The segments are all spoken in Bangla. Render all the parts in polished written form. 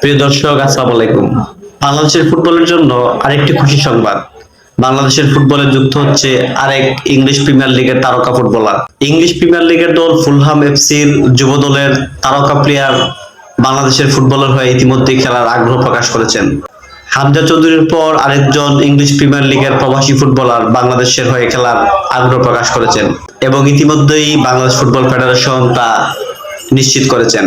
প্রিয় দর্শক, আসসালামু আলাইকুম। বাংলাদেশের ফুটবলের জন্য আরেকটি খুশি সংবাদ। বাংলাদেশের ফুটবলে যুক্ত হচ্ছে আরেক ইংলিশ প্রিমিয়ার লিগের তারকা ফুটবলার। ইংলিশ প্রিমিয়ার লিগের দল ফুলহাম এফসির যুব দলের তারকা প্লেয়ার বাংলাদেশের ফুটবলার হয়ে ইতিমধ্যেই খেলার আগ্রহ প্রকাশ করেছেন। হামজা চৌধুরীর পর আরেকজন ইংলিশ প্রিমিয়ার লিগের প্রবাসী ফুটবলার বাংলাদেশের হয়ে খেলার আগ্রহ প্রকাশ করেছেন এবং ইতিমধ্যেই বাংলাদেশ ফুটবল ফেডারেশন তা নিশ্চিত করেছেন।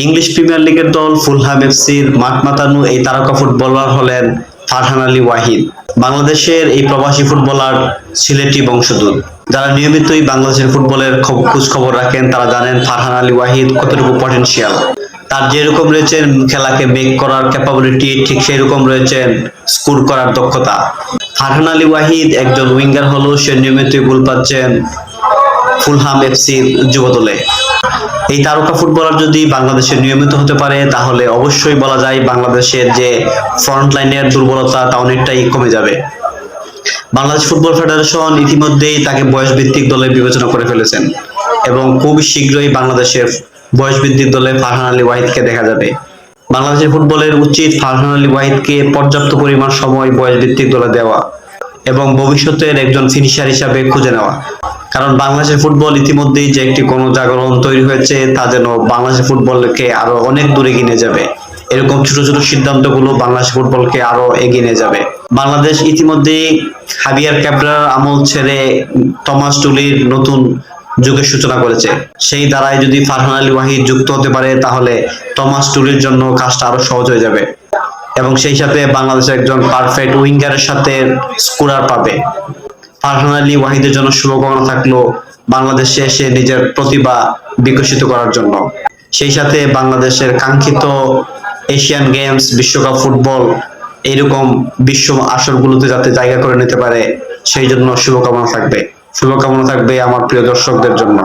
ইংলিশ প্রিমিয়ার লিগের দল ফুলহাম এফসির মাঠ মাতানো এই তারকা ফুটবলার হলেন ফারহান আলী ওয়াহিদ। বাংলাদেশের এই প্রবাসী ফুটবলার সিলেটি বংশোদ্ভূত। যারা নিয়মিতই বাংলাদেশের ফুটবলের খোঁজ খবর রাখেন তারা জানেন ফারহান আলী ওয়াহিদ কতটুকু পটেনশিয়াল। তার যেরকম রয়েছেন খেলাকে মেক করার ক্যাপাবিলিটি, ঠিক সেই রকম রয়েছেন স্কোর করার দক্ষতা। ফারহান আলী ওয়াহিদ একজন উইঙ্গার হলেও সে নিয়মিতই গোল পাচ্ছেন ফুলহাম এফসির যুব দলে। এই তারকা ফুটবলার যদি বাংলাদেশে নিয়মিত হতে পারে তাহলে অবশ্যই বলা যায় বাংলাদেশের যে ফ্রন্ট লাইনের দুর্বলতা তা অনেকটাই কমে যাবে। বাংলাদেশ ফুটবল ফেডারেশন ইতিমধ্যেই তাকে বয়স ভিত্তিক দলে বিবেচনা করে ফেলেছেন এবং খুব শীঘ্রই বাংলাদেশের বয়স ভিত্তিক দলে ফারহান আলী ওয়াহিদকে দেখা যাবে। বাংলাদেশের ফুটবলের উচিত ফারহান আলী ওয়াহিদকে পর্যাপ্ত পরিমাণ সময় বয়স ভিত্তিক দলে দেওয়া এবং ভবিষ্যতের একজন ফিনিশার হিসাবে খুঁজে নেওয়া। কারণ বাংলাদেশের ফুটবল ইতিমধ্যেই যে একটি গণজাগরণ তৈরি হয়েছে তা যেন বাংলাদেশের ফুটবলকে আরো অনেক দূরে এগিয়ে নিয়ে যাবে। এরকম ছোট ছোট সিদ্ধান্তগুলো বাংলাদেশ ফুটবলকে আরো এগিয়ে নিয়ে যাবে। বাংলাদেশ ইতিমধ্যেই হাবিয়ার ক্যাবরার আমল ছেড়ে টমাস টুলির নতুন যুগের সূচনা করেছে। সেই দ্বারাই যদি ফারহান আলী ওয়াহিদ যুক্ত হতে পারে তাহলে টমাস টুলির জন্য কাজটা আরো সহজ হয়ে যাবে এবং সেই সাথে বাংলাদেশের একজন পারফেক্ট উইঙ্গারের সাথে স্কোরার পাবে। ফারহান আলী ওয়াহিদের জন্য শুভকামনা থাকলো বাংলাদেশে এসে নিজের প্রতিভা বিকশিত করার জন্য। সেই সাথে বাংলাদেশের কাঙ্ক্ষিত এশিয়ান গেমস, বিশ্বকাপ ফুটবল এইরকম বিশ্ব আসরগুলোতে যাতে জায়গা করে নিতে পারে সেই জন্য শুভকামনা থাকবে আমার প্রিয় দর্শকদের জন্য।